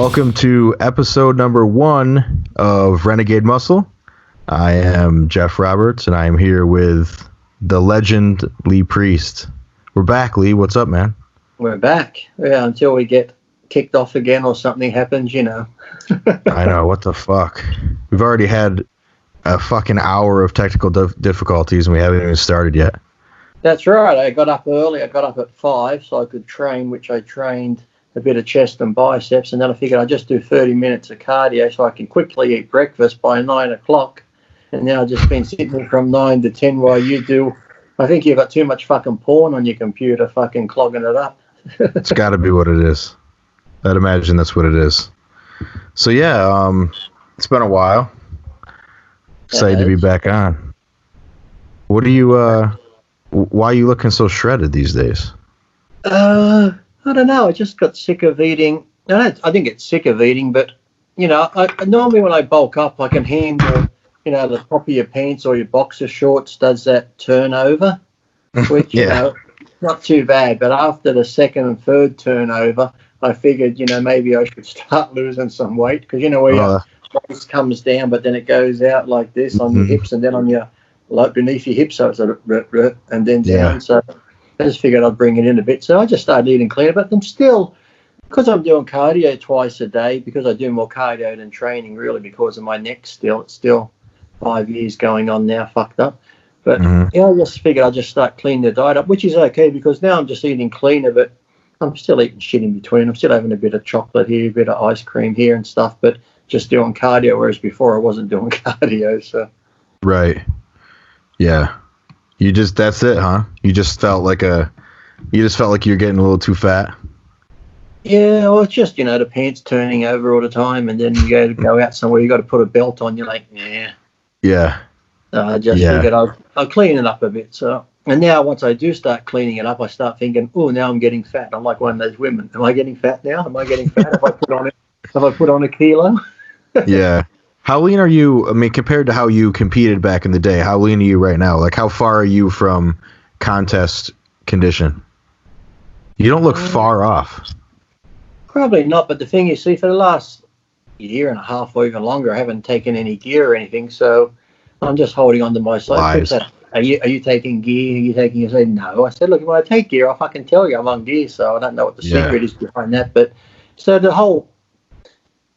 Welcome to episode number 1 of Renegade Muscle. I am Jeff Roberts, and I am here with the legend Lee Priest. We're back, Lee. What's up, man? We're back. Yeah, until we get kicked off again or something happens, you know. I know. What the fuck? We've already had a fucking hour of technical difficulties, and we haven't even started yet. That's right. I got up early. I got up at 5 so I could train, which I trained a bit of chest and biceps, and then I figured I'd just do 30 minutes of cardio so I can quickly eat breakfast by 9 o'clock. And now I've just been sitting from 9 to 10 while you do. I think you've got too much fucking porn on your computer fucking clogging it up. It's got to be what it is. I'd imagine that's what it is. So, yeah, it's been a while. Excited to be back on. What are you, why are you looking so shredded these days? I don't know. I just got sick of eating. I didn't get sick of eating, but, you know, I normally when I bulk up, I can handle, you know, the top of your pants or your boxer shorts does that turnover, which, you know, not too bad. But after the second and third turnover, I figured, you know, maybe I should start losing some weight because, you know, where your waist comes down, but then it goes out like this on your hips and then on your, like beneath your hips, so it's a and then down. So I just figured I'd bring it in a bit. So I just started eating cleaner, but I'm still, because I'm doing cardio twice a day, because I do more cardio than training really because of my neck still. It's still 5 years going on now, fucked up. But yeah, I just figured I'd just start cleaning the diet up, which is okay because now I'm just eating cleaner, but I'm still eating shit in between. I'm still having a bit of chocolate here, a bit of ice cream here and stuff, but just doing cardio, whereas before I wasn't doing cardio. So. Right. Yeah. You just, that's it, huh? You just felt like you're getting a little too fat. Yeah, well, it's just, you know, the pants turning over all the time, and then you go out somewhere, you got to put a belt on, you're like, yeah. Yeah. I just figured I'll clean it up a bit. So, and now once I do start cleaning it up, I start thinking, oh, now I'm getting fat. I'm like one of those women. Am I getting fat now? Am I getting fat if I put on a kilo? Yeah. How lean are you? I mean, compared to how you competed back in the day, how lean are you right now? Like, how far are you from contest condition? You don't look far off. Probably not, but the thing is, see, for the last year and a half or even longer, I haven't taken any gear or anything, so I'm just holding on to myself. Are you taking gear? Are you taking? I said, no. I said, look, when I take gear, I'll fucking tell you I'm on gear, so I don't know what the secret is behind that. But so the whole,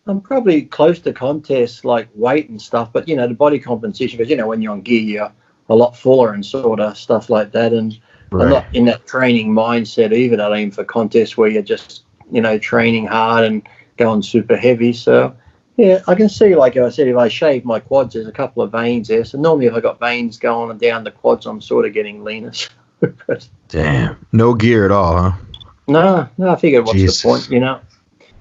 I'm probably close to contests like weight and stuff, but, you know, the body composition, because, you know, when you're on gear, you're a lot fuller and sort of stuff like that. And I'm not in that training mindset either that I aim for contests where you're just, you know, training hard and going super heavy. So, yeah, I can see, like I said, if I shave my quads, there's a couple of veins there. So normally if I got veins going down the quads, I'm sort of getting leaner. Damn. No gear at all, huh? No, I figured what's the point, you know?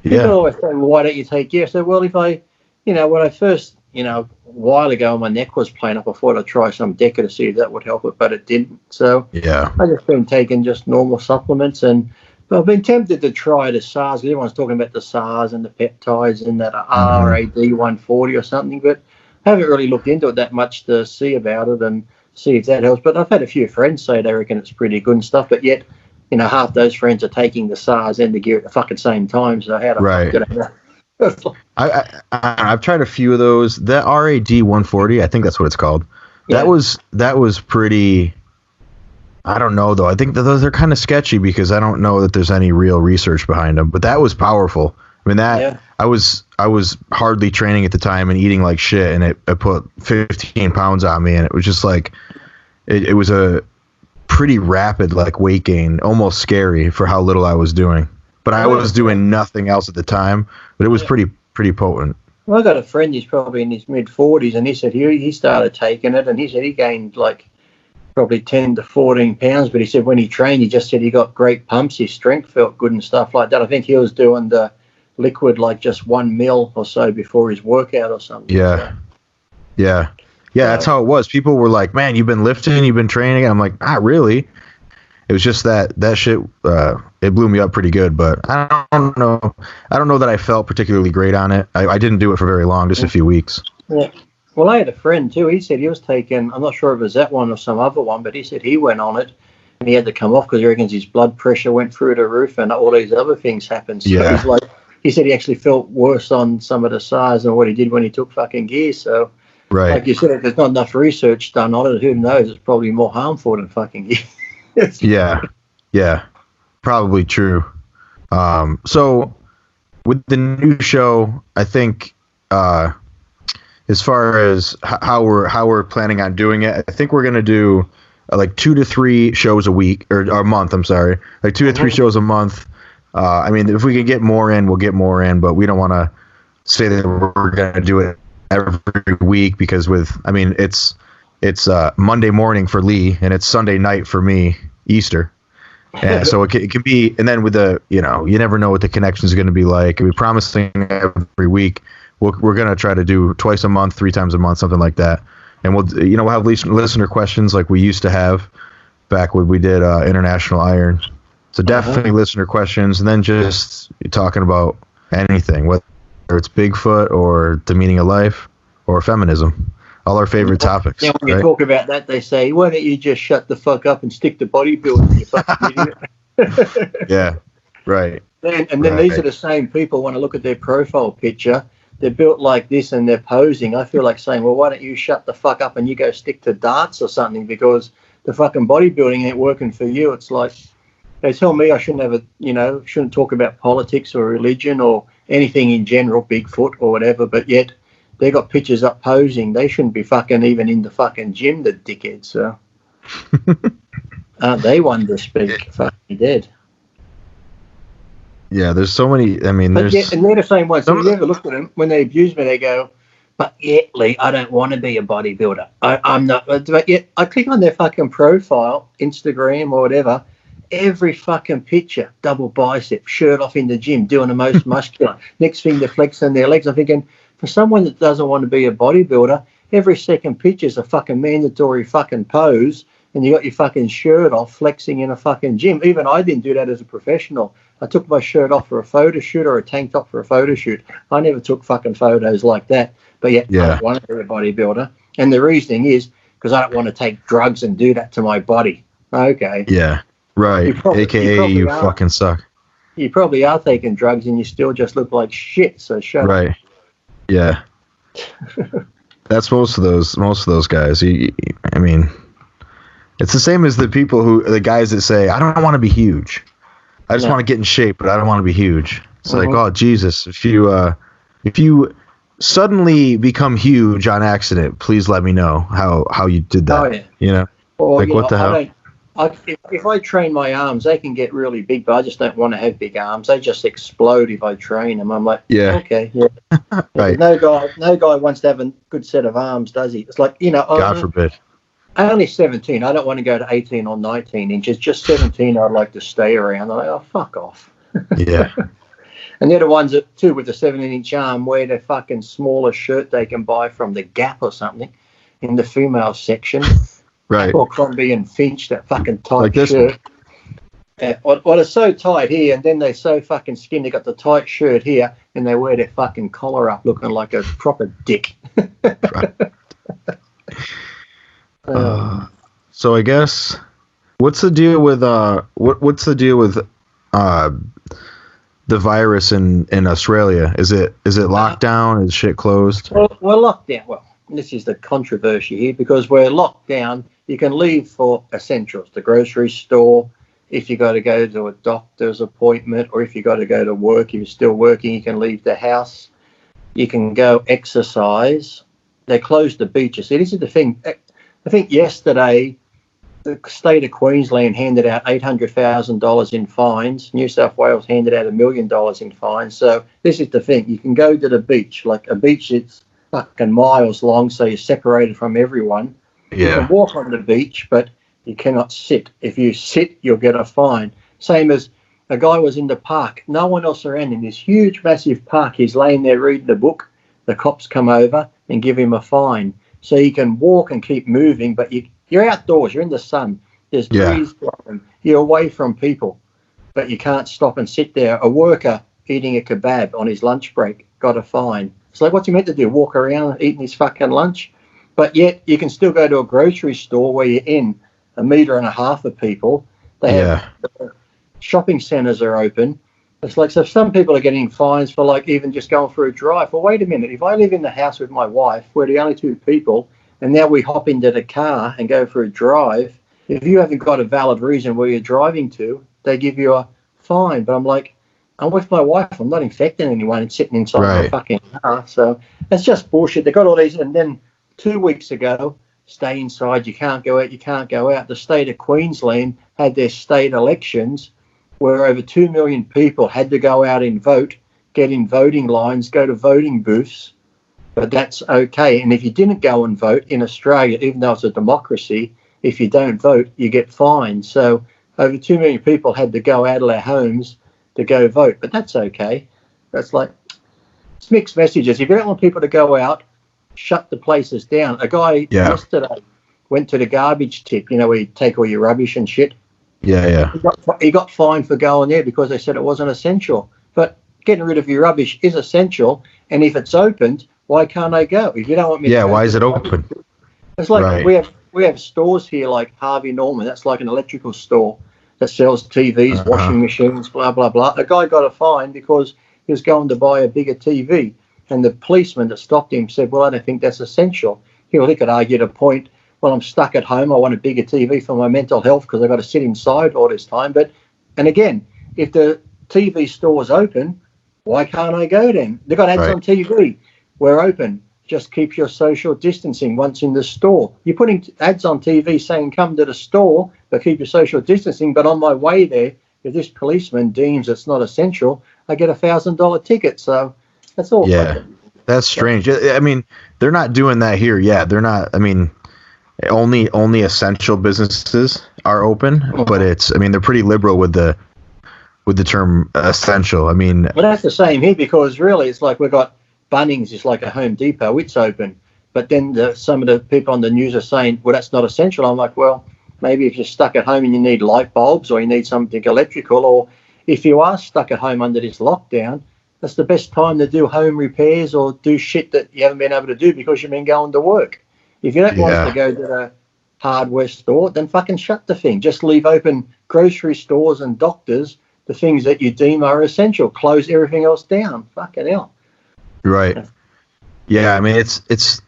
People always say, well, why don't you take gear? I said, well, if I, you know, when I first, you know, a while ago my neck was playing up, I thought I'd try some Deca to see if that would help it, but it didn't. So I just been taking just normal supplements, and I've been tempted to try the SARS. Everyone's talking about the SARS and the peptides and that RAD 140 or something, but I haven't really looked into it that much to see about it and see if that helps. But I've had a few friends say they reckon it's pretty good and stuff, but yet, you know, half those friends are taking the SARS and the gear at the fucking same time. So how the fuck I've tried a few of those. That RAD 140, I think that's what it's called. Yeah. That was pretty. I don't know though. I think that those are kind of sketchy because I don't know that there's any real research behind them. But that was powerful. I mean I was hardly training at the time and eating like shit, and it put 15 pounds on me, and it was just like it was a pretty rapid like weight gain, almost scary for how little I was doing. But I was doing nothing else at the time, but it was pretty potent. Well, I got a friend, he's probably in his mid-40s, and he said he started taking it, and he said he gained like probably 10 to 14 pounds, but he said when he trained, he just said he got great pumps, his strength felt good and stuff like that. I think he was doing the liquid like just 1 mil or so before his workout or something. Yeah, that's how it was. People were like, man, you've been lifting, you've been training. And I'm like, not really. It was just that shit, it blew me up pretty good, but I don't know that I felt particularly great on it. I didn't do it for very long, just a few weeks. Yeah. Well, I had a friend too. He said he was taking, I'm not sure if it was that one or some other one, but he said he went on it and he had to come off because he reckons his blood pressure went through the roof and all these other things happened. So he's like, he said he actually felt worse on some of the SARS than what he did when he took fucking gear. So, Right. like you said, if there's not enough research done on it, who knows? It's probably more harmful than fucking gear. Yeah, probably true. So with the new show, I think as far as how we're planning on doing it, I think we're gonna do like 2 to 3 shows a week or a month. I'm sorry, like 2 to 3 shows a month. I mean, if we can get more in, we'll get more in, but we don't want to say that we're gonna do it every week because it's Monday morning for Lee and it's Sunday night for me, Easter. And so it can be, and then with the, you never know what the connection is going to be like. We're promising every week. We're going to try to do twice a month, 3 times a month, something like that. And we'll have listener questions like we used to have back when we did International Iron. So definitely listener questions, and then just talking about anything, whether it's Bigfoot or the meaning of life or feminism. All our favorite topics. Now, when you talk about that, they say, why don't you just shut the fuck up and stick to bodybuilding, you fucking idiot? Yeah, right. And then these are the same people, when I look at their profile picture, they're built like this and they're posing. I feel like saying, well, why don't you shut the fuck up and you go stick to darts or something, because the fucking bodybuilding ain't working for you. It's like, they tell me I shouldn't talk about politics or religion or anything in general, Bigfoot or whatever, but yet they got pictures up posing. They shouldn't be fucking even in the fucking gym, the dickheads. So aren't they one to speak? Fucking dead. Yeah, there's so many. I mean, and they're the same ones. So you ever look at them when they abuse me? They go, "But yet, Lee, I don't want to be a bodybuilder. I'm not." But yet, I click on their fucking profile, Instagram or whatever. Every fucking picture, double bicep, shirt off in the gym, doing the most muscular. Next thing, they're flexing their legs. I'm thinking, for someone that doesn't want to be a bodybuilder, every second picture is a fucking mandatory fucking pose, and you got your fucking shirt off flexing in a fucking gym. Even I didn't do that as a professional. I took my shirt off for a photo shoot or a tank top for a photo shoot. I never took fucking photos like that. But yet, I don't want to be a bodybuilder. And the reasoning is because I don't want to take drugs and do that to my body. Okay. Yeah, right. AKA you fucking suck. You probably are taking drugs and you still just look like shit, so shut up. Right. Yeah. That's most of those guys. I mean, it's the same as the guys that say, I don't want to be huge. I just want to get in shape, but I don't want to be huge. It's like, oh Jesus, if you suddenly become huge on accident, please let me know how you did that. Oh, yeah. Or, what the hell? If I train my arms, they can get really big, but I just don't want to have big arms. They just explode if I train them. I'm like, okay, yeah. Right. No guy wants to have a good set of arms, does he? It's like, God forbid. I'm only 17. I don't want to go to 18 or 19 inches. Just 17, I'd like to stay around. I'm like, oh, fuck off. Yeah. And they're the ones that, too, with the 17-inch arm, wear the fucking smallest shirt they can buy from the Gap or something in the female section. Right. Or Crombie and Finch, that fucking tight shirt. Well, it's so tight here, and then they're so fucking skinny. They got the tight shirt here, and they wear their fucking collar up, looking like a proper dick. So I guess what's the deal with what's the deal with the virus in Australia? Is it locked down? Is shit closed? Well, we're locked down. Well, this is the controversy here, because we're locked down. You can leave for essentials, the grocery store, if you got to go to a doctor's appointment, or if you got to go to work, if you're still working, you can leave the house. You can go exercise. They closed the beaches. See, this is the thing. I think yesterday the state of Queensland handed out $800,000 in fines. New South Wales handed out $1 million in fines. So this is the thing. You can go to the beach, like a beach that's fucking miles long, so you're separated from everyone. Yeah. You can walk on the beach, but you cannot sit. If you sit, you'll get a fine. Same as a guy was in the park. No one else around in this huge, massive park. He's laying there reading a book. The cops come over and give him a fine. So you can walk and keep moving, but you're outdoors. You're in the sun. There's breeze blowing. You're away from people, but you can't stop and sit there. A worker eating a kebab on his lunch break got a fine. It's like, what's he meant to do? Walk around eating his fucking lunch? But yet you can still go to a grocery store where you're in 1.5 meters of people. They have shopping centres are open. It's like, so some people are getting fines for like even just going for a drive. Well, wait a minute. If I live in the house with my wife, we're the only two people, and now we hop into the car and go for a drive, if you haven't got a valid reason where you're driving to, they give you a fine. But I'm like, I'm with my wife. I'm not infecting anyone and sitting inside my fucking car. So it's just bullshit. They got all these. And then 2 weeks ago, stay inside. You can't go out. You can't go out. The state of Queensland had their state elections where over 2 million people had to go out and vote, get in voting lines, go to voting booths. But that's okay. And if you didn't go and vote in Australia, even though it's a democracy, if you don't vote, you get fined. So over 2 million people had to go out of their homes to go vote. But that's okay. That's like, it's mixed messages. If you don't want people to go out, shut the places down. A guy yesterday went to the garbage tip, you know, where you take all your rubbish and shit. Yeah. He got fined for going there because they said it wasn't essential. But getting rid of your rubbish is essential. And if it's opened, why can't I go? If you don't want me to go, why is it open? It's like we have stores here like Harvey Norman. That's like an electrical store that sells TVs, washing machines, blah, blah, blah. A guy got a fine because he was going to buy a bigger TV. And the policeman that stopped him said, well, I don't think that's essential. He could argue the point, well, I'm stuck at home. I want a bigger TV for my mental health because I've got to sit inside all this time. And again, if the TV store's open, why can't I go then? They've got ads on TV. We're open. Just keep your social distancing once in the store. You're putting ads on TV saying come to the store, but keep your social distancing. But on my way there, if this policeman deems it's not essential, I get $1,000 ticket. So that's all. Yeah, that's strange. I mean, they're not doing that here. Yeah, they're not. I mean, only essential businesses are open, but they're pretty liberal with the term essential. I mean, well, that's the same here because really it's like we've got Bunnings is like a Home Depot. It's open. But then some of the people on the news are saying, well, that's not essential. I'm like, well, maybe if you're stuck at home and you need light bulbs or you need something electrical, or if you are stuck at home under this lockdown, that's the best time to do home repairs or do shit that you haven't been able to do because you've been going to work. If you don't want to go to the hardware store, then fucking shut the thing. Just leave open grocery stores and doctors, the things that you deem are essential. Close everything else down. Fucking hell. Right. Yeah, I mean, it's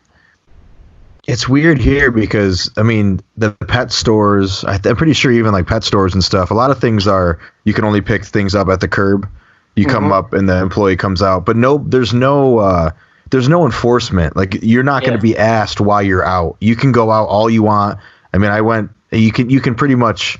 weird here because, I mean, the pet stores, I'm pretty sure even like pet stores and stuff, a lot of things are, you can only pick things up at the curb. You come up and the employee comes out, but there's no enforcement. Like, you're not going to be asked why you're out. You can go out all you want. I mean, you can pretty much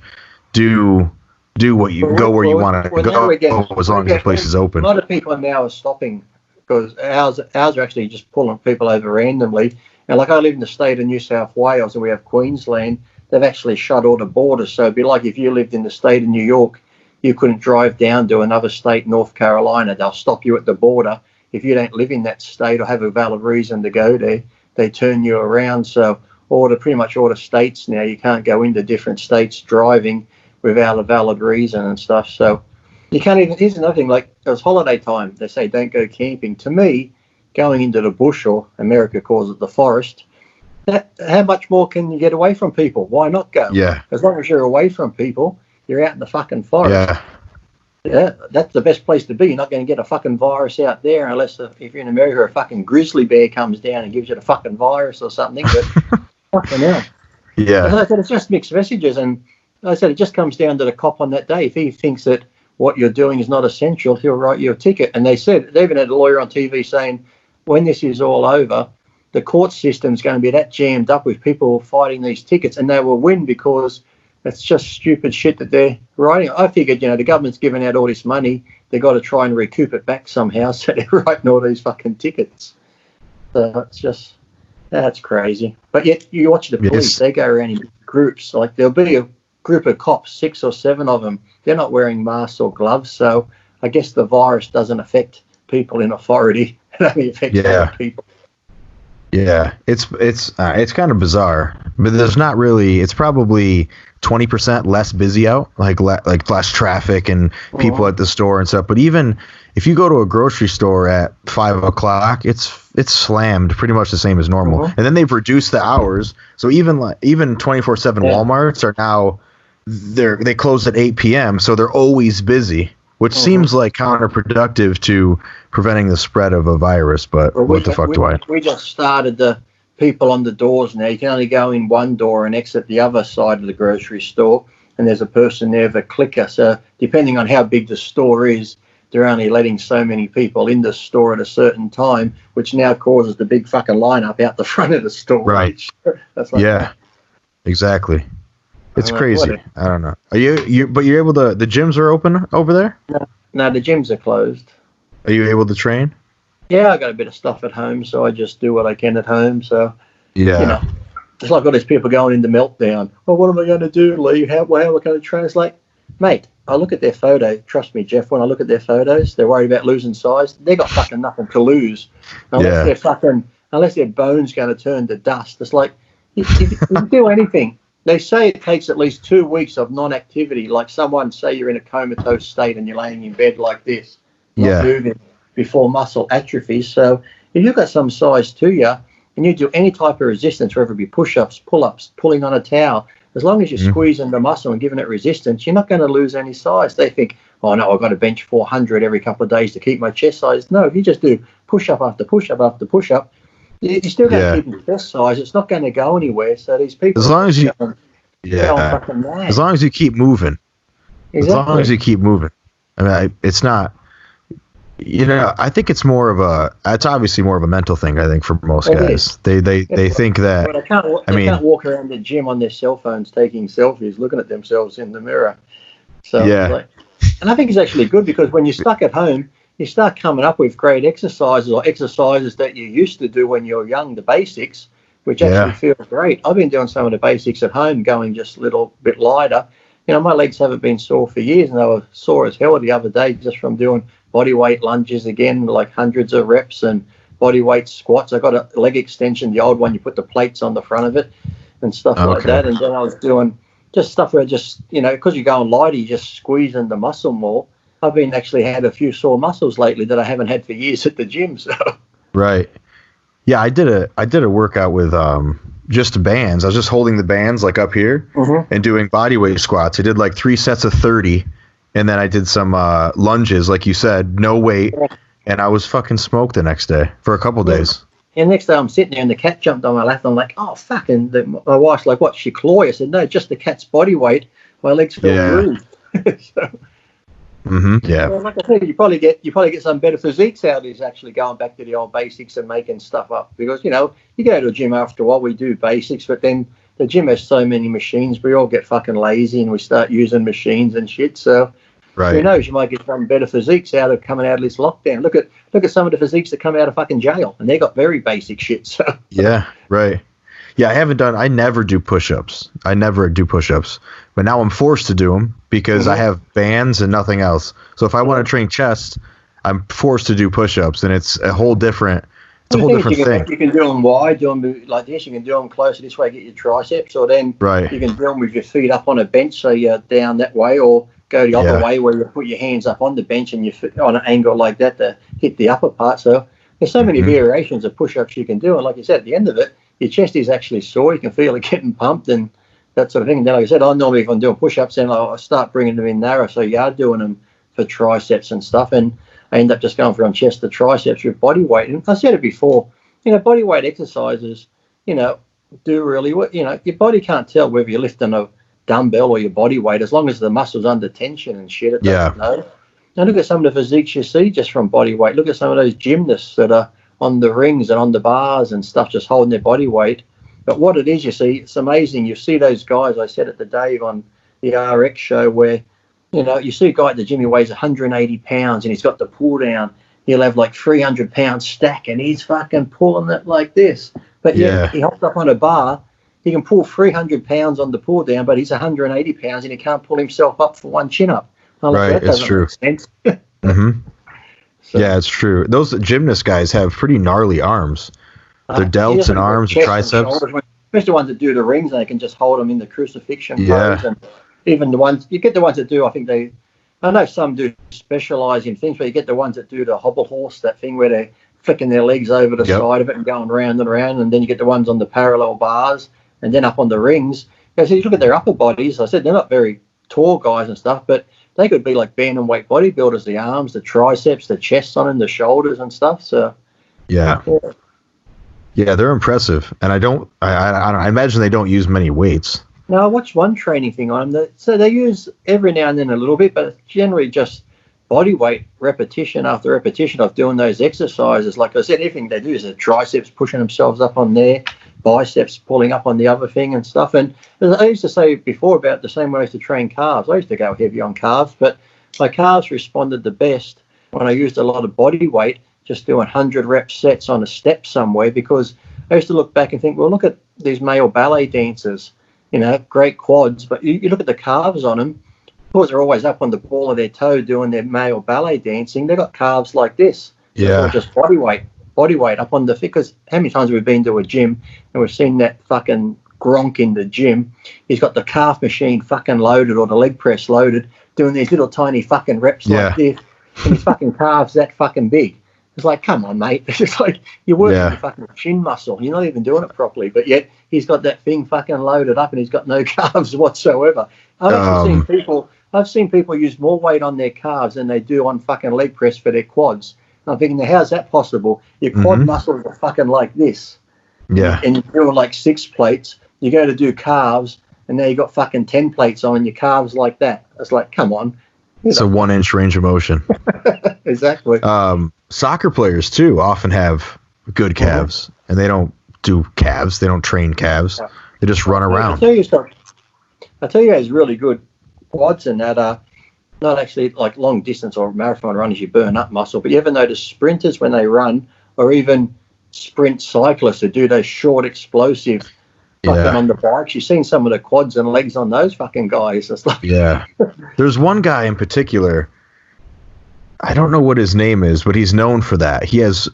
do what you go where you want to go as long as the place is open. A lot of people now are stopping because ours are actually just pulling people over randomly. And like I live in the state of New South Wales and we have Queensland, they've actually shut all the borders. So it'd be like if you lived in the state of New York, you couldn't drive down to another state, North Carolina. They'll stop you at the border. If you don't live in that state or have a valid reason to go there, they turn you around. So pretty much all the states now, you can't go into different states driving without a valid reason and stuff. So you can't even, here's another thing, like it was holiday time. They say don't go camping. To me, going into the bush, or America calls it the forest, how much more can you get away from people? Why not go? Yeah. As long as you're away from people, you're out in the fucking forest. Yeah, that's the best place to be. You're not going to get a fucking virus out there unless if you're in America, a fucking grizzly bear comes down and gives you the fucking virus or something. But fucking hell. Yeah. As I said, it's just mixed messages. And like I said, it just comes down to the cop on that day. If he thinks that what you're doing is not essential, he'll write you a ticket. And they even had a lawyer on TV saying, when this is all over, the court system's going to be that jammed up with people fighting these tickets, and they will win because it's just stupid shit that they're writing. I figured, the government's giving out all this money. They've got to try and recoup it back somehow, so they're writing all these fucking tickets. So it's just, that's crazy. But yet you watch the police, they go around in groups. Like there'll be a group of cops, 6 or 7 of them. They're not wearing masks or gloves, so I guess the virus doesn't affect people in authority. It only affects other people. Yeah, it's kind of bizarre, but there's not really. It's probably 20% less busy out, like less traffic and people at the store and stuff. But even if you go to a grocery store at 5 o'clock, it's slammed pretty much the same as normal. And then they've reduced the hours, so even 24/7 Walmarts are now they close at 8 p.m. So they're always busy. which seems like counterproductive to preventing the spread of a virus. But what the fuck do I? We just started the people on the doors now. You can only go in one door and exit the other side of the grocery store, and there's a person there with a clicker. So depending on how big the store is, they're only letting so many people in the store at a certain time, which now causes the big fucking lineup out the front of the store. Right. That's like, yeah. Exactly. It's crazy. I don't know. Are you? But you're able to. The gyms are open over there? No, the gyms are closed. Are you able to train? Yeah, I got a bit of stuff at home, so I just do what I can at home. So yeah, you know, it's like all these people going into meltdown. Well, what am I going to do, Lee? How am I going to train? It's like, mate, I look at their photo. Trust me, Geoff. When I look at their photos, they're worried about losing size. They got fucking nothing to lose unless their bones going to turn to dust. It's like if you do anything. They say it takes at least 2 weeks of non-activity. Like someone say you're in a comatose state and you're laying in bed like this, not moving, before muscle atrophy. So if you've got some size to you and you do any type of resistance, whether it be push-ups, pull-ups, pulling on a towel, as long as you're squeezing the muscle and giving it resistance, you're not going to lose any size. They think, oh, no, I've got to bench 400 every couple of days to keep my chest size. No, if you just do push-up after push-up after push-up, you're still going to keep your chest size. It's not going to go anywhere. So these people... As long as you... as long as you keep moving. Exactly. As long as you keep moving. I mean, it's not... I think it's more of a... It's obviously more of a mental thing, I think, for most guys. They think that... They can't walk around the gym on their cell phones taking selfies, looking at themselves in the mirror. So, and I think it's actually good because when you're stuck at home, you start coming up with great exercises or exercises that you used to do when you were young, the basics, which actually feels great. I've been doing some of the basics at home, going just a little bit lighter. My legs haven't been sore for years, and they were sore as hell the other day just from doing body weight lunges again, like hundreds of reps, and body weight squats. I got a leg extension, the old one, you put the plates on the front of it and stuff like that. And then I was doing just stuff where because you're going lighter, you're just squeezing the muscle more. I've been actually had a few sore muscles lately that I haven't had for years at the gym. So right, yeah, I did a workout with just bands. I was just holding the bands like up here and doing body weight squats. I did like 3 sets of 30, and then I did some lunges, like you said, no weight, and I was fucking smoked the next day for a couple days. And next day I'm sitting there and the cat jumped on my lap. I'm like, oh fuck! And my wife's like, what? She claw you? I said, no, just the cat's body weight. My legs feel bruised. So, well, like I said, you probably get some better physiques out of this, actually going back to the old basics and making stuff up. Because you go to a gym after a while, we do basics, but then the gym has so many machines, we all get fucking lazy and we start using machines and shit. So who knows? You might get some better physiques out of coming out of this lockdown. Look at some of the physiques that come out of fucking jail, and they got very basic shit. So Yeah, I never do push-ups. But now I'm forced to do them because I have bands and nothing else. So if I want to train chest, I'm forced to do push-ups, and it's a whole different thing. You can do them wide, do them like this. You can do them closer this way, get your triceps, or then you can do them with your feet up on a bench, so you're down that way, or go the other way where you put your hands up on the bench and your foot on an angle like that to hit the upper part. So there's so many variations of push-ups you can do, and like you said, at the end of it, your chest is actually sore. You can feel it getting pumped and that sort of thing. And then, like I said, I normally, if I'm doing push-ups, then I start bringing them in narrow. So you are doing them for triceps and stuff. And I end up just going from chest to triceps with body weight. And I said it before, body weight exercises, do really well. Your body can't tell whether you're lifting a dumbbell or your body weight as long as the muscle's under tension and shit. It doesn't know. Now look at some of the physiques you see just from body weight. Look at some of those gymnasts that are on the rings and on the bars and stuff, just holding their body weight. But what it is, you see, it's amazing. You see those guys, I said it to Dave on the RX show, where, you see a guy at the gym, he weighs 180 pounds and he's got the pull down. He'll have like 300 pounds stack and he's fucking pulling it like this. But he hops up on a bar, he can pull 300 pounds on the pull down, but he's 180 pounds and he can't pull himself up for one chin up. Right, it's true. So, yeah, it's true. Those gymnast guys have pretty gnarly arms. Their delts and arms and triceps. Especially the ones that do the rings, they can just hold them in the crucifixion pose. And even the ones, you get the ones that do, I know some do specialize in things, but you get the ones that do the hobble horse, that thing where they're flicking their legs over the side of it and going round and around. And then you get the ones on the parallel bars and then up on the rings. So you look at their upper bodies, I said they're not very tall guys and stuff, but they could be like bantamweight bodybuilders, the arms, the triceps, the chests on them, the shoulders and stuff. So yeah, they're impressive. And I imagine they don't use many weights. No, I watched one training thing on them. So they use every now and then a little bit, but it's generally just body weight, repetition after repetition of doing those exercises. Like I said, everything they do is the triceps pushing themselves up on there, biceps pulling up on the other thing and stuff. And as I used to say before about the same way I used to train calves, I used to go heavy on calves, but my calves responded the best when I used a lot of body weight, just doing 100 rep sets on a step somewhere, because I used to look back and think, well, look at these male ballet dancers, you know, great quads, but you look at the calves on them, because they're always up on the ball of their toe doing their male ballet dancing, they've got calves like this. Yeah. Just body weight up on the, because how many times we've been to a gym and we've seen that fucking Gronk in the gym, he's got the calf machine fucking loaded or the leg press loaded, doing these little tiny fucking reps like this, and his fucking calves that fucking big. It's like, come on, mate. It's just like you're working your fucking shin muscle. You're not even doing it properly, but yet he's got that thing fucking loaded up and he's got no calves whatsoever. I've seen people use more weight on their calves than they do on fucking leg press for their quads. And I'm thinking, how's that possible? Your quad muscles are fucking like this. Yeah. And you're doing like 6 plates. You go to do calves, and now you got fucking 10 plates on your calves like that. It's like, come on. It's a 1-inch range of motion. Exactly. Soccer players, too, often have good calves, and they don't do calves. They don't train calves. Yeah. They just run around. I tell you, it's really good quads and that are not actually like long distance or marathon runners, you burn up muscle, but you ever notice sprinters when they run, or even sprint cyclists who do those short explosive fucking on the bikes? You've seen some of the quads and legs on those fucking guys. It's like, There's one guy in particular, I don't know what his name is, but he's known for that. He has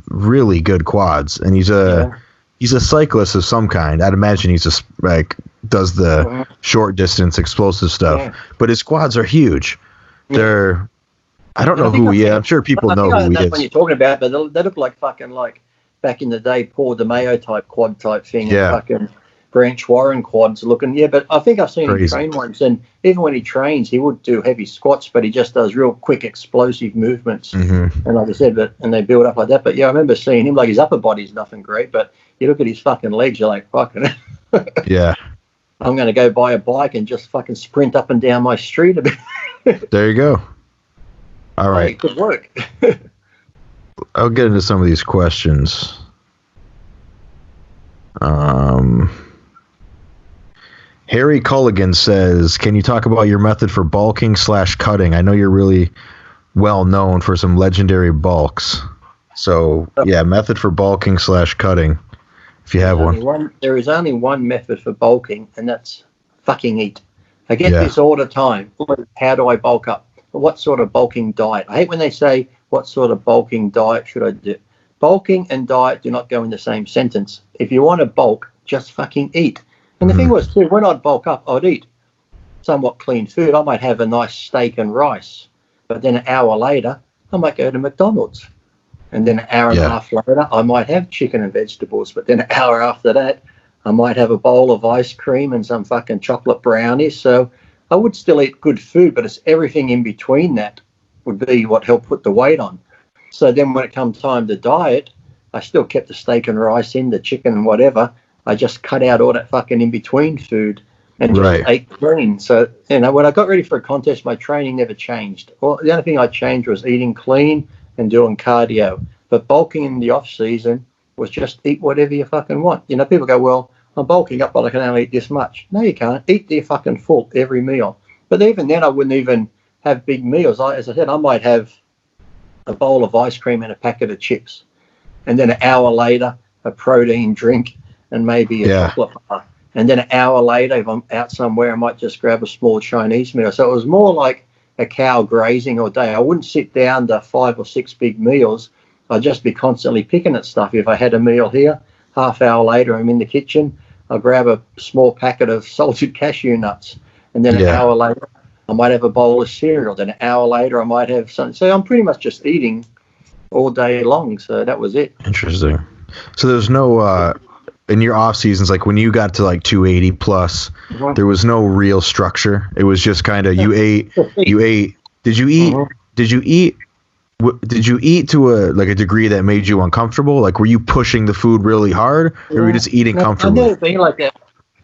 really good quads, and he's a cyclist of some kind. I'd imagine he's does the short distance explosive stuff, but his quads are huge. They're, I don't know who he is. I'm sure people know who he is. When you're talking about, but they look like fucking like back in the day, Paul DeMeo type quad type thing. Yeah. And fucking Branch Warren quads looking. Yeah, but I think I've seen him train once, and even when he trains, he would do heavy squats, but he just does real quick explosive movements. And like I said, and they build up like that. But yeah, I remember seeing him, like his upper body's nothing great, but you look at his fucking legs, you're like, fucking. Yeah. I'm going to go buy a bike and just fucking sprint up and down my street a bit. There you go. All right. It could work. I'll get into some of these questions. Harry Culligan says, can you talk about your method for bulking/cutting? I know you're really well known for some legendary bulks. So, yeah, method for bulking/cutting, if you have one. There is only one method for bulking, and that's fucking eat. I get this all the time. How do I bulk up? What sort of bulking diet? I hate when they say, what sort of bulking diet should I do? Bulking and diet do not go in the same sentence. If you want to bulk, just fucking eat. And the thing was, too, when I'd bulk up, I'd eat somewhat clean food. I might have a nice steak and rice, but then an hour later, I might go to McDonald's. And then an hour and a half later, I might have chicken and vegetables. But then an hour after that, I might have a bowl of ice cream and some fucking chocolate brownies. So I would still eat good food, but it's everything in between that would be what helped put the weight on. So then when it comes time to diet, I still kept the steak and rice in, the chicken and whatever. I just cut out all that fucking in-between food and just ate clean. So, you know, when I got ready for a contest, my training never changed. Well, the only thing I changed was eating clean and doing cardio. But bulking in the off-season was just eat whatever you fucking want. You know, people go, well, I'm bulking up, but I can only eat this much. No, you can't. Eat the fucking full every meal. But even then, I wouldn't even have big meals. As I said, I might have a bowl of ice cream and a packet of chips. And then an hour later, a protein drink and maybe a chocolate bar. And then an hour later, if I'm out somewhere, I might just grab a small Chinese meal. So it was more like a cow grazing all day. I wouldn't sit down to 5 or 6 big meals. I'd just be constantly picking at stuff. If I had a meal here, half hour later, I'm in the kitchen, I'll grab a small packet of salted cashew nuts. And then an hour later, I might have a bowl of cereal. Then an hour later, I might have something. So I'm pretty much just eating all day long. So that was it. Interesting. So there's no in your off seasons, like when you got to like 280 plus, there was no real structure. It was just kind of you ate. Did you eat? Did you eat? Did you eat to a degree that made you uncomfortable? Like, were you pushing the food really hard, or were you just eating comfortably? I've never been like that.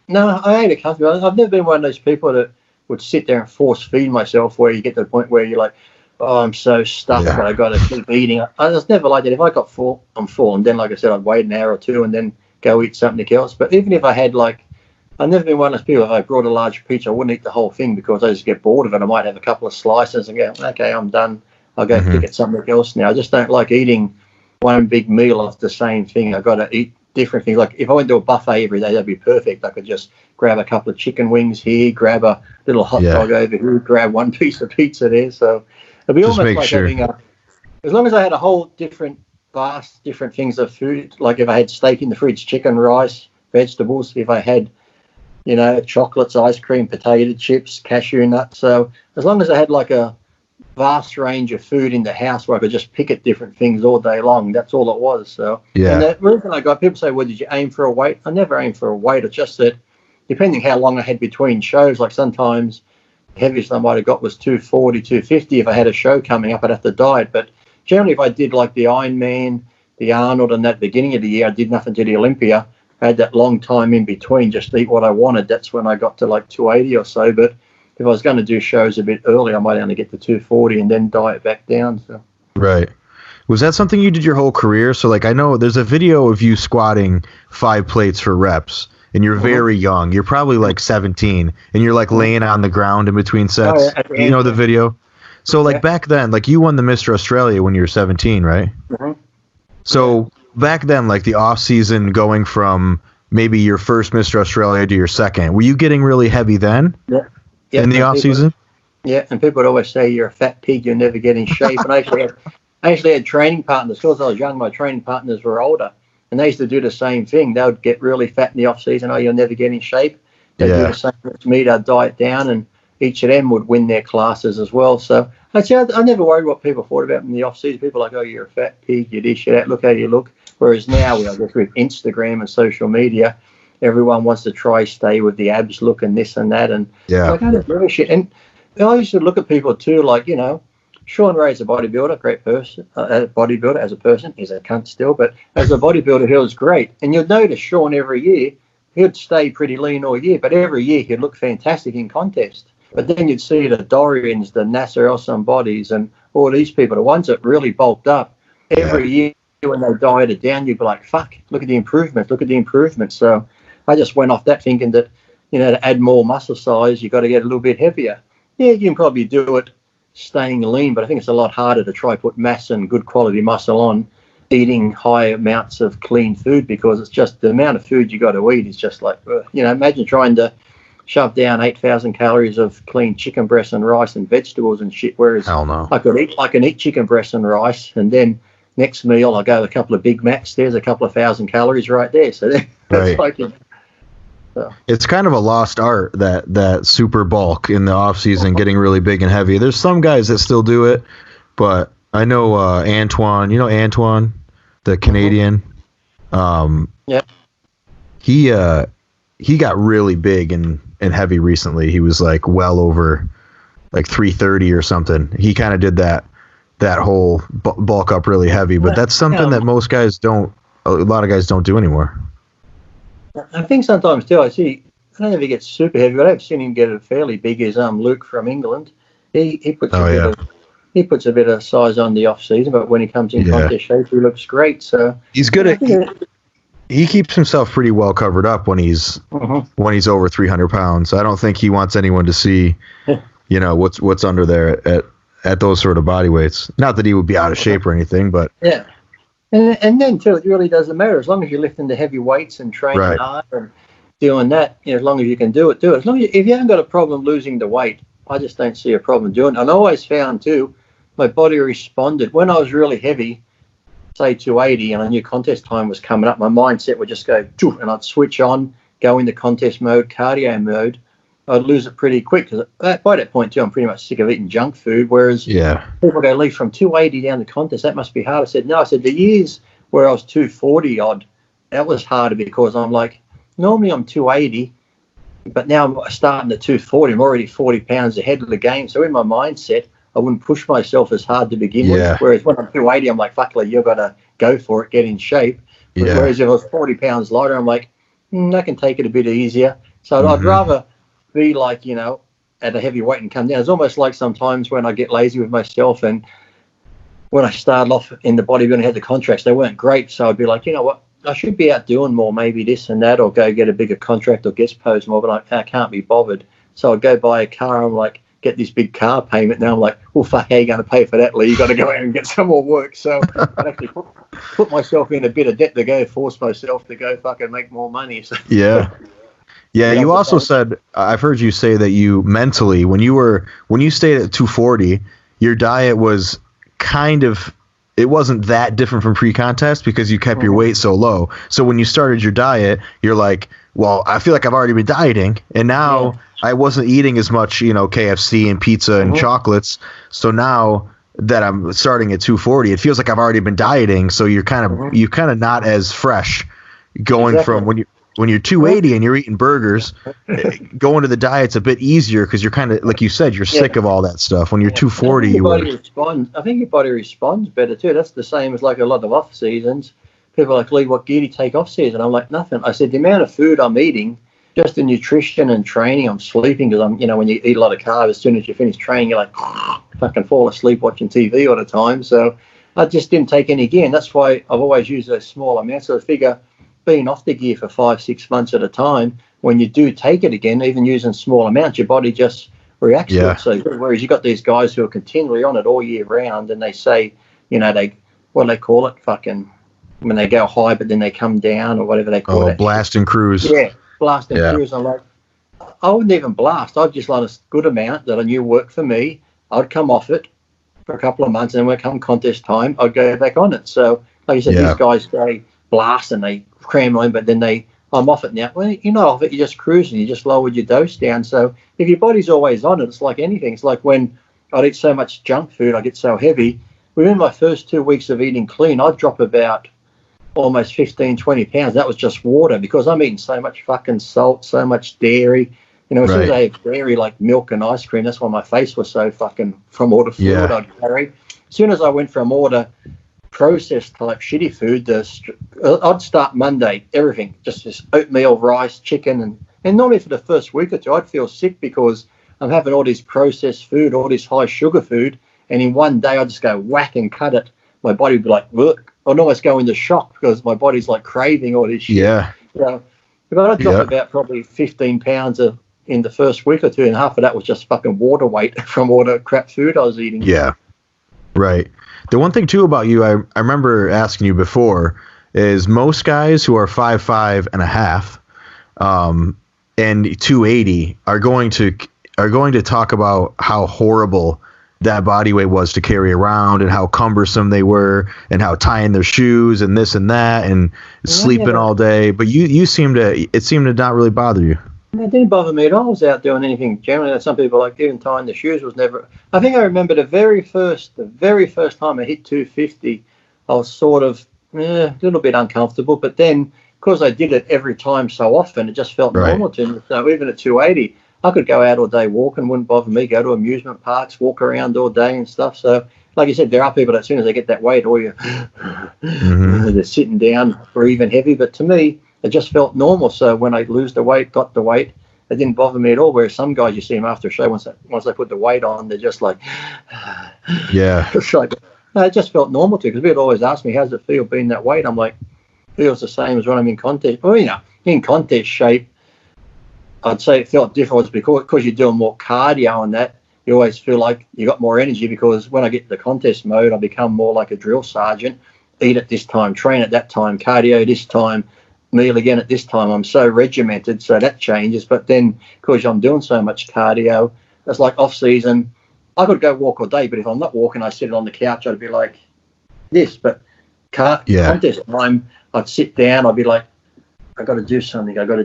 No, I ate it comfortably. I've never been one of those people that would sit there and force feed myself, where you get to the point where you're like, oh, I'm so stuffed that I got to keep eating. I was never like that. If I got full, I'm full, and then, like I said, I'd wait an hour or two and then go eat something else. But even if I had I've never been one of those people. If I brought a large pizza, I wouldn't eat the whole thing because I just get bored of it. I might have a couple of slices and go, okay, I'm done. I'll go pick at something else now. I just don't like eating one big meal of the same thing. I've got to eat different things. Like if I went to a buffet every day, that'd be perfect. I could just grab a couple of chicken wings here, grab a little hot dog over here, grab one piece of pizza there. So it'd be just almost like having as long as I had a whole different things of food. Like if I had steak in the fridge, chicken, rice, vegetables. If I had, chocolates, ice cream, potato chips, cashew nuts. So as long as I had like a vast range of food in the house where I could just pick at different things all day long, that's all it was. So and the reason I got people say, well, did you aim for a weight? I never aimed for a weight. It's just that depending how long I had between shows, like sometimes the heaviest I might have got was 240, 250. If I had a show coming up, I'd have to diet. But generally, if I did like the Ironman, the Arnold, and that beginning of the year, I did nothing to the Olympia. I had that long time in between just to eat what I wanted. That's when I got to like 280 or so. But if I was going to do shows a bit early, I might only get to 240 and then diet back down. So. Right. Was that something you did your whole career? So, like, I know there's a video of you squatting 5 plates for reps, and you're very young. You're probably like 17, and you're like laying on the ground in between sets. Oh, yeah. You know the video? So, like, back then, like, you won the Mr. Australia when you were 17, right? So, back then, like, the off-season going from maybe your first Mr. Australia to your second, were you getting really heavy then? In the off season? Yeah, and people would always say you're a fat pig, you'll never get in shape. And I actually had training partners. Because I was young, my training partners were older, and they used to do the same thing. They would get really fat in the off season. Oh, you'll never get in shape. They'd do the same as me. They'd diet down, and each of them would win their classes as well. So I never worried what people thought about in the off season. People were like, oh, you're a fat pig, you're this, you're that, look how you look. Whereas now, I guess with Instagram and social media, everyone wants to stay with the abs look and this and that. And I don't give a shit. And I used to look at people too, like, Sean Ray's a bodybuilder, great person. Bodybuilder as a person, he's a cunt still, but as a bodybuilder, he was great. And you'd notice Sean every year, he'd stay pretty lean all year, but every year he'd look fantastic in contest. But then you'd see the Dorians, the Nasser El Somebodies, and all these people, the ones that really bulked up, every year when they dieted down, you'd be like, fuck, look at the improvement. So I just went off that thinking that, to add more muscle size, you got to get a little bit heavier. Yeah, you can probably do it staying lean, but I think it's a lot harder to try put mass and good quality muscle on eating high amounts of clean food, because it's just the amount of food you got to eat is just like, imagine trying to shove down 8,000 calories of clean chicken breast and rice and vegetables and shit, whereas I can eat chicken breast and rice, and then next meal I go a couple of Big Macs, there's a couple of thousand calories right there. So that's like it's kind of a lost art, that super bulk in the off season, getting really big and heavy. There's some guys that still do it, but I know Antoine, Antoine, the Canadian. He got really big and heavy recently. He was like well over like 330 or something. He kind of did that whole bulk up really heavy, but that's something that most guys don't. A lot of guys don't do anymore. I think sometimes too, I don't know if he gets super heavy, but I've seen him get it fairly big as Luke from England. He puts a bit of size on the off season, but when he comes in contest shape, he looks great. So he's good at. He keeps himself pretty well covered up when he's over 300 pounds. I don't think he wants anyone to see, what's under there at those sort of body weights. Not that he would be out of shape or anything, but And then too, it really doesn't matter as long as you're lifting the heavy weights and training hard and doing that. As long as you can do it, do it. As long as if you haven't got a problem losing the weight, I just don't see a problem doing it. And I always found too, my body responded when I was really heavy, say 280, and I knew contest time was coming up. My mindset would just go, and I'd switch on, go into contest mode, cardio mode. I'd lose it pretty quick because by that point too, I'm pretty much sick of eating junk food. Whereas people go, Lee, from 280 down to contest, that must be hard. I said, no. I said the years where I was 240 odd that was harder because I'm like, normally I'm 280, but now I'm starting at 240. I'm already 40 pounds ahead of the game. So in my mindset, I wouldn't push myself as hard to begin with. Whereas when I'm 280, I'm like, fuck, you've got to go for it, get in shape. Whereas if I was 40 pounds lighter, I'm like, I can take it a bit easier. So I'd rather be like, you know, at a heavy weight and come down. It's almost like sometimes when I get lazy with myself, and when I started off in the bodybuilding, I had the contracts, they weren't great. So I'd be like, you know what, I should be out doing more, maybe this and that, or go get a bigger contract or guest post more, but I can't be bothered. So I'd go buy a car. I'm like, get this big car payment. Now I'm like, well, fuck, how are you going to pay for that, Lee? You got to go out and get some more work. So I'd actually put myself in a bit of debt to go force myself to go fucking make more money. So, yeah. You also said, I've heard you say that you mentally, when you stayed at 240, your diet was kind of, it wasn't that different from pre-contest because you kept your weight so low. So when you started your diet, you're like, well, I feel like I've already been dieting, and now I wasn't eating as much, you know, KFC and pizza and chocolates. So now that I'm starting at 240, it feels like I've already been dieting. So you're kind of not as fresh going from when you're 280 and you're eating burgers, going to the diet's a bit easier because you're kind of, like you said, you're sick of all that stuff. When you're 240, I think your body responds better too. That's the same as like a lot of off seasons. People are like, Lee, what gear do you take off season? I'm like, nothing. I said, the amount of food I'm eating, just the nutrition and training, I'm sleeping because I'm, you know, when you eat a lot of carbs, as soon as you finish training, you're like, fucking fall asleep watching TV all the time. So I just didn't take any gear. And that's why I've always used those small amounts. So I figure being off the gear for 5-6 months at a time, when you do take it again, even using small amounts, your body just reacts to it. So whereas you got these guys who are continually on it all year round, and they say, you know, what do they call it? Fucking, when they go high, but then they come down, or whatever they call it. Blast and cruise. Yeah, blast and cruise. I'm like, I wouldn't even blast. I'd just let a good amount that I knew worked for me. I'd come off it for a couple of months, and then when it come contest time, I'd go back on it. So, like you said, these guys, they blast and they cram on, but then I'm off it now. Well, you're not off it, you're just cruising, you just lowered your dose down. So if your body's always on it, it's like anything. It's like when I'd eat so much junk food, I get so heavy. Within my first 2 weeks of eating clean, I'd drop about almost 15-20 pounds. That was just water, because I'm eating so much fucking salt, so much dairy. You know, as soon as I have dairy like milk and ice cream, that's why my face was so fucking from all the fluid I'd carry. As soon as I went from all the processed type shitty food, I'd start Monday, everything, just this oatmeal, rice, chicken, and normally for the first week or two I'd feel sick because I'm having all this processed food, all this high sugar food, and in one day I'd just go whack and cut it. My body would be like, look, I'd almost go into shock because my body's like craving all this shit. So, but I'd drop about probably 15 pounds in the first week or two, and half of that was just fucking water weight from all the crap food I was eating. Right. The one thing too about you, I remember asking you before, is most guys who are 5'5" and a half, and 280 are going to talk about how horrible that body weight was to carry around, and how cumbersome they were, and how tying their shoes and this and that, and sleeping all day. But it seemed to not really bother you. It didn't bother me at all. I was out doing anything. Generally, some people like even tying the shoes was never. I think I remember the very first time I hit 250, I was sort of a little bit uncomfortable. But then, because I did it every time so often, it just felt normal to me. So even at 280, I could go out all day walking, wouldn't bother me. Go to amusement parks, walk around all day and stuff. So, like you said, there are people that as soon as they get that weight, or they're sitting down, breathing heavy. But to me, it just felt normal. So when I lose the weight, got the weight, it didn't bother me at all. Whereas some guys, you see them after a show, once they put the weight on, they're just like, It's like, no, it just felt normal to me, because people always ask me, how does it feel being that weight? I'm like, feels the same as when I'm in contest. Well, you know, in contest shape, I'd say it felt different because you're doing more cardio and that. You always feel like you got more energy, because when I get to the contest mode, I become more like a drill sergeant. Eat at this time, train at that time, cardio this time, meal again at this time. I'm so regimented, so that changes. But then because I'm doing so much cardio, it's like off season, I could go walk all day, but if I'm not walking, I sit on the couch, I'd be like this. But contest time, I'd sit down, I'd be like, I got to do something, I got to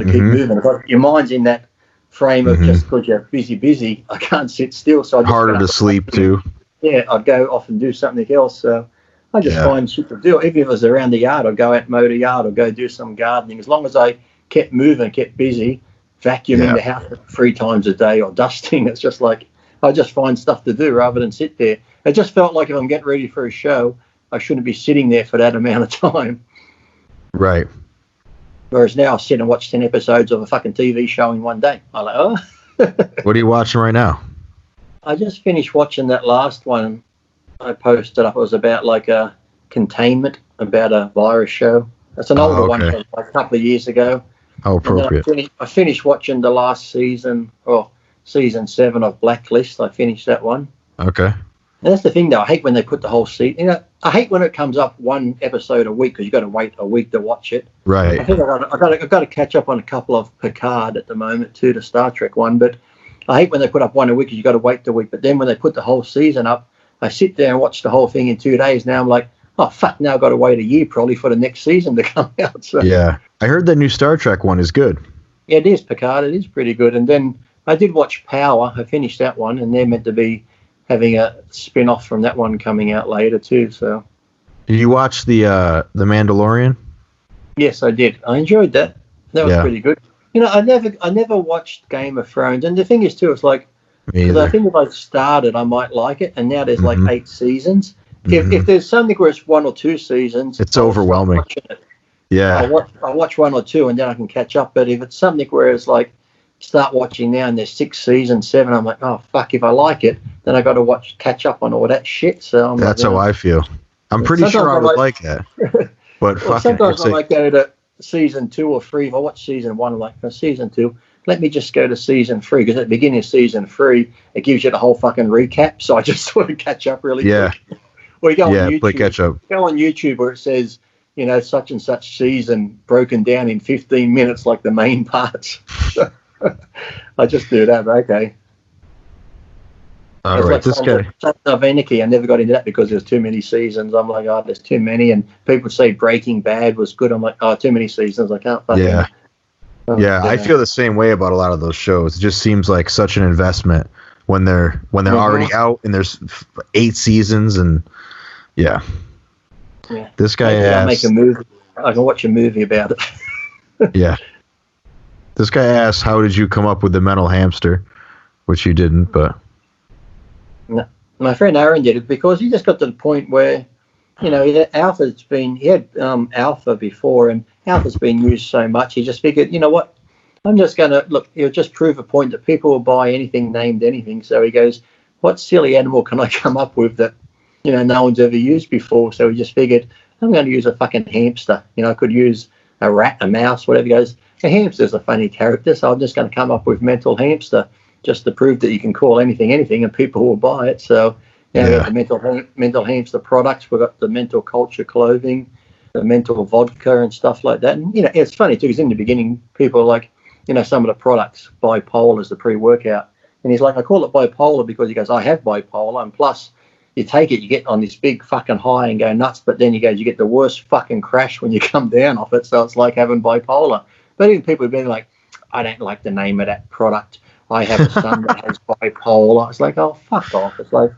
keep moving. Your mind's in that frame of just because you're busy, I can't sit still. So harder to sleep too. Yeah, I'd go off and do something else. So I just find shit to do. Even if it was around the yard, I'd go out and mow the yard or go do some gardening. As long as I kept moving, kept busy, vacuuming the house 3 times a day or dusting, it's just like I just find stuff to do rather than sit there. It just felt like if I'm getting ready for a show, I shouldn't be sitting there for that amount of time. Right. Whereas now I sit and watch 10 episodes of a fucking TV show in one day. I'm like, oh. What are you watching right now? I just finished watching that last one I posted up. It was about like a containment, about a virus show. That's an older one from like a couple of years ago. Oh, appropriate. I finished watching the last season, or season 7 of Blacklist. I finished that one. Okay. And that's the thing, though. I hate when they put the whole season. You know, I hate when it comes up one episode a week because you've got to wait a week to watch it. Right. I think I've got to catch up on a couple of Picard at the moment too, the Star Trek one. But I hate when they put up one a week because you've got to wait the week. But then when they put the whole season up, I sit there and watch the whole thing in 2 days. Now I'm like, oh fuck! Now I've got to wait a year probably for the next season to come out. So. Yeah, I heard the new Star Trek one is good. Yeah, it is Picard. It is pretty good. And then I did watch Power. I finished that one, and they're meant to be having a spin-off from that one coming out later too. So, did you watch the Mandalorian? Yes, I did. I enjoyed that. That was pretty good. You know, I never watched Game of Thrones, and the thing is too, it's like, because I think if I started, I might like it, and now there's like 8 seasons. If there's something where it's 1 or 2 seasons, it's overwhelming. Yeah, I'll watch 1 or 2, and then I can catch up. But if it's something where it's like, start watching now and there's 6 seasons, 7, I'm like, oh fuck, if I like it, then I got to catch up on all that shit. So that's how I feel. I'm pretty sure I would like that. But sometimes I might go to season 2 or 3. If I watch season 1, I'm like, for season 2, let me just go to season 3, because at the beginning of season 3, it gives you the whole fucking recap. So I just sort of catch up really quick. Or you go on YouTube, play catch up. Go on YouTube where it says, you know, such and such season broken down in 15 minutes, like the main parts. I just do that. Okay. All right, this guy. Sons of Anarchy. I never got into that because there's too many seasons. I'm like, oh, there's too many. And people say Breaking Bad was good. I'm like, oh, too many seasons. I can't fucking. Yeah, I feel the same way about a lot of those shows. It just seems like such an investment when they're already out and there's 8 seasons and This guy asked, make a movie. I can watch a movie about it. Yeah. This guy asked, how did you come up with the mental hamster? Which you didn't, but. No, my friend Aaron did it because he just got to the point where, you know, he had Alpha before, and Alpha's been used so much, he just figured, you know what, I'm just going to, look, he'll just prove a point that people will buy anything named anything. So he goes, what silly animal can I come up with that, you know, no one's ever used before? So he just figured, I'm going to use a fucking hamster. You know, I could use a rat, a mouse, whatever. He goes, a hamster's a funny character, so I'm just going to come up with mental hamster just to prove that you can call anything, and people will buy it. So we've got the mental hamster products. We've got the mental culture clothing, the mental vodka and stuff like that. And, you know, it's funny too, because in the beginning, people are like, you know, some of the products, bipolar is the pre-workout. And he's like, I call it bipolar because he goes, I have bipolar. And plus, you take it, you get on this big fucking high and go nuts. But then you get the worst fucking crash when you come down off it. So it's like having bipolar. But even people have been like, I don't like the name of that product. I have a son that has bipolar. It's like, oh, fuck off. It's like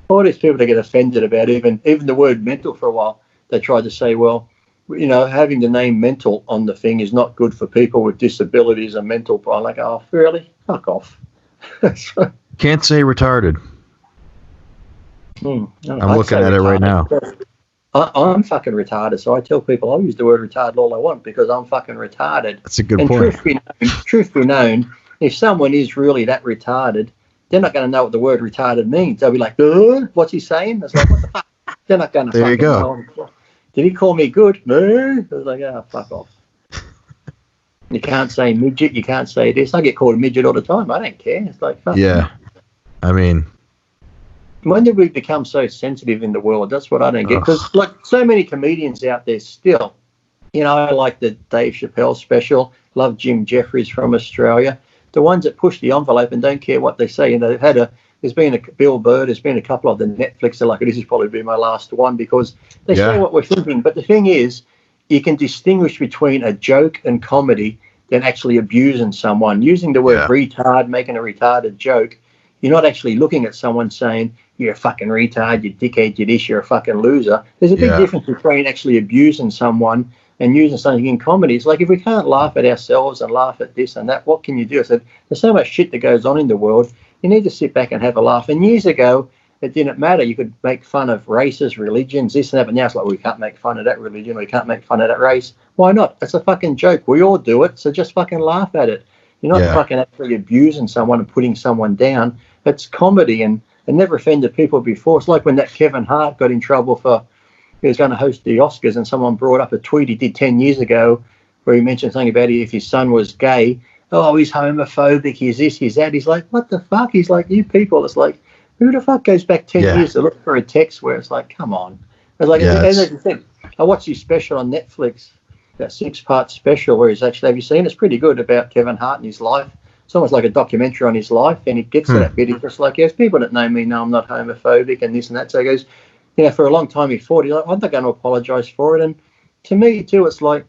all these people that get offended about even the word mental for a while. They tried to say, well, you know, having the name mental on the thing is not good for people with disabilities and mental problems. Like, oh, really? Fuck off. Can't say retarded. I'm looking at it right now. I'm fucking retarded, so I tell people I'll use the word retarded all I want because I'm fucking retarded. That's a good point. Truth be known, if someone is really that retarded, they're not going to know what the word retarded means. They'll be like, what's he saying? It's like, what the fuck? They're not going to there you go. Know. Did he call me good? No. I was like, oh, fuck off. You can't say midget. You can't say this. I get called a midget all the time. I don't care. It's like, fuck. Yeah. I mean, when did we become so sensitive in the world? That's what I don't get. Because like so many comedians out there still, you know, I like the Dave Chappelle special. Love Jim Jeffries from Australia. The ones that push the envelope and don't care what they say. You know, there's been a Bill Burr, there's been a couple of the Netflix. They're like, this is probably be my last one because they say what we're thinking. But the thing is, you can distinguish between a joke and comedy than actually abusing someone. Using the word retard, making a retarded joke, You're not actually looking at someone saying, you're a fucking retard, you dickhead, you this, you're a fucking loser. There's a big difference between actually abusing someone and using something in comedy. It's like, if we can't laugh at ourselves and laugh at this and that, what can you do? I said, there's so much shit that goes on in the world. You need to sit back and have a laugh. And years ago, it didn't matter. You could make fun of races, religions, this and that, but now it's like, we can't make fun of that religion, we can't make fun of that race. Why not? It's a fucking joke. We all do it, so just fucking laugh at it. You're not fucking actually abusing someone and putting someone down. It's comedy, and it never offended people before. It's like when that Kevin Hart got in trouble for, he was going to host the Oscars, and someone brought up a tweet he did 10 years ago where he mentioned something about if his son was gay. Oh, he's homophobic, he's this, he's that. He's like, what the fuck? He's like, you people. It's like, who the fuck goes back 10 years to look for a text where it's like, come on. It's like, as I said, I watched his special on Netflix, that 6-part special where he's actually, have you seen? It's pretty good, about Kevin Hart and his life. It's almost like a documentary on his life, and it gets to that bit. He's just like, yes, people that know me know I'm not homophobic and this and that. So he goes, for a long time he fought. He's like, I'm not going to apologise for it. And to me too, it's like,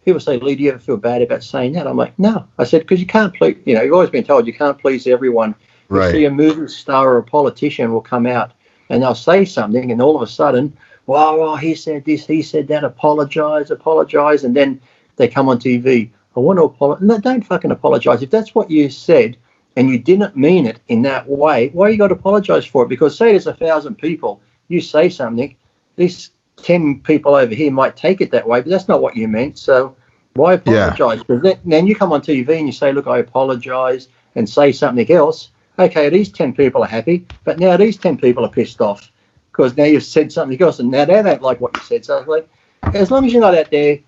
people say, Lee, do you ever feel bad about saying that? I'm like, no. I said, because you can't please, you've always been told you can't please everyone. Right. You see a movie star or a politician will come out and they'll say something, and all of a sudden, well, he said this, he said that, apologise, and then they come on TV. I want to apologise. No, don't fucking apologise. If that's what you said and you didn't mean it in that way, why you got to apologise for it? Because say there's 1,000 people, you say something, these 10 people over here might take it that way, but that's not what you meant. So why apologise? Because then you come on TV and you say, look, I apologise, and say something else. Okay, these 10 people are happy, but now these 10 people are pissed off because now you've said something else, and now they don't like what you said. So it's like, as long as you're not out there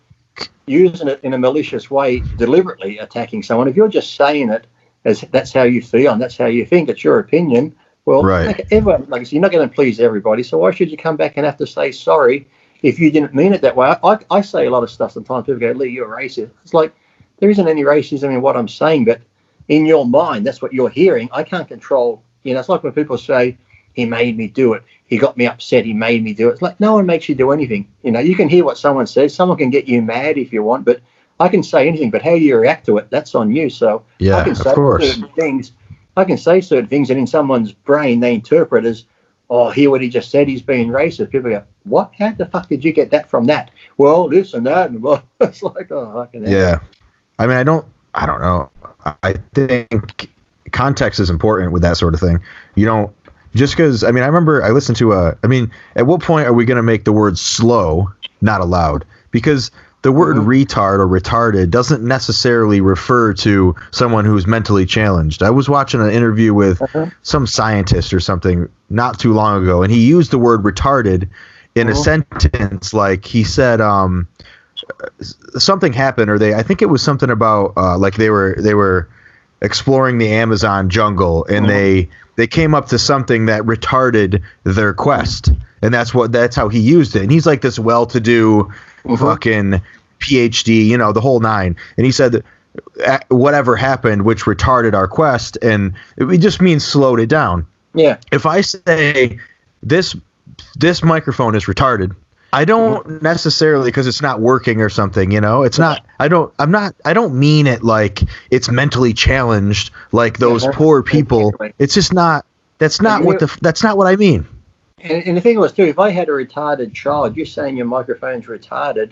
using it in a malicious way, deliberately attacking someone, if you're just saying it as that's how you feel and that's how you think, it's your opinion, well, everyone, like I said, you're not going to please everybody, so why should you come back and have to say sorry if you didn't mean it that way? I say a lot of stuff sometimes. People go, Lee, you're a racist. It's like, there isn't any racism in what I'm saying, but in your mind, that's what you're hearing. I can't control, it's like when people say, he made me do it, he got me upset, he made me do it. It's like, no one makes you do anything. You can hear what someone says, someone can get you mad if you want, but I can say anything, but how you react to it, that's on you. So I can say certain things, and in someone's brain they interpret as, oh, hear what he just said, he's being racist. People go, what? How the fuck did you get that from that? Well, this and that, and well, it's like, oh, fucking hell. Yeah. I mean, I don't know. I think context is important with that sort of thing. Just because, I remember I listened to at what point are we going to make the word slow not allowed? Because the word retard or retarded doesn't necessarily refer to someone who's mentally challenged. I was watching an interview with some scientist or something not too long ago, and he used the word retarded in a sentence. Like, he said, something happened, or I think it was something about like they were exploring the Amazon jungle, and they came up to something that retarded their quest, and that's how he used it. And he's like this well-to-do fucking PhD, the whole nine. And he said whatever happened which retarded our quest, and it just means slowed it down. Yeah. If I say this microphone is retarded, I don't necessarily, because it's not working or something, it's not, I don't mean it like it's mentally challenged, like those poor people. It's just not, that's not what I mean. And the thing was too, if I had a retarded child, you're saying your microphone's retarded,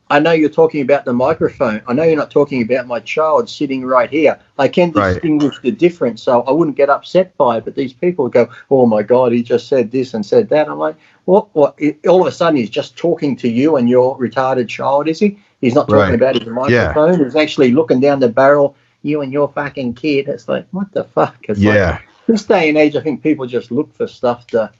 I know you're talking about the microphone. I know you're not talking about my child sitting right here. I can distinguish the difference, so I wouldn't get upset by it. But these people go, oh, my God, he just said this and said that. I'm like, what? All of a sudden, he's just talking to you and your retarded child, is he? He's not talking about his microphone. He's actually looking down the barrel, you and your fucking kid. It's like, what the fuck? It's like, this day and age, I think people just look for stuff to...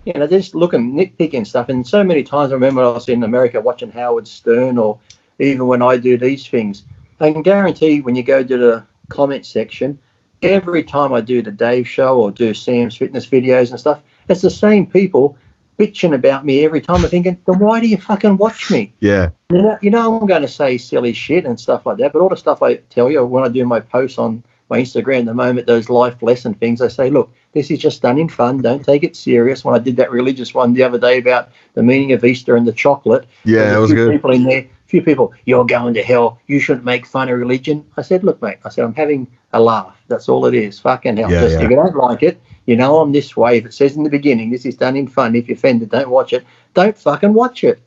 they're just looking, nitpicking stuff. And so many times, I remember I was in America watching Howard Stern, or even when I do these things, I can guarantee when you go to the comment section, every time I do the Dave show or do Sam's fitness videos and stuff, it's the same people bitching about me every time. I'm thinking, then why do you fucking watch me? Yeah. I'm going to say silly shit and stuff like that, but all the stuff I tell you when I do my posts on my Instagram at the moment, those life lesson things, I say, look, this is just done in fun. Don't take it serious. When I did that religious one the other day about the meaning of Easter and the chocolate, that was good. People in there, a few people, you're going to hell. You shouldn't make fun of religion. I said, look, mate, I'm having a laugh. That's all it is. Fucking hell. Yeah, Just yeah. if you don't like it, you know I'm this way. If it says in the beginning, this is done in fun. If you're offended, don't watch it. Don't fucking watch it.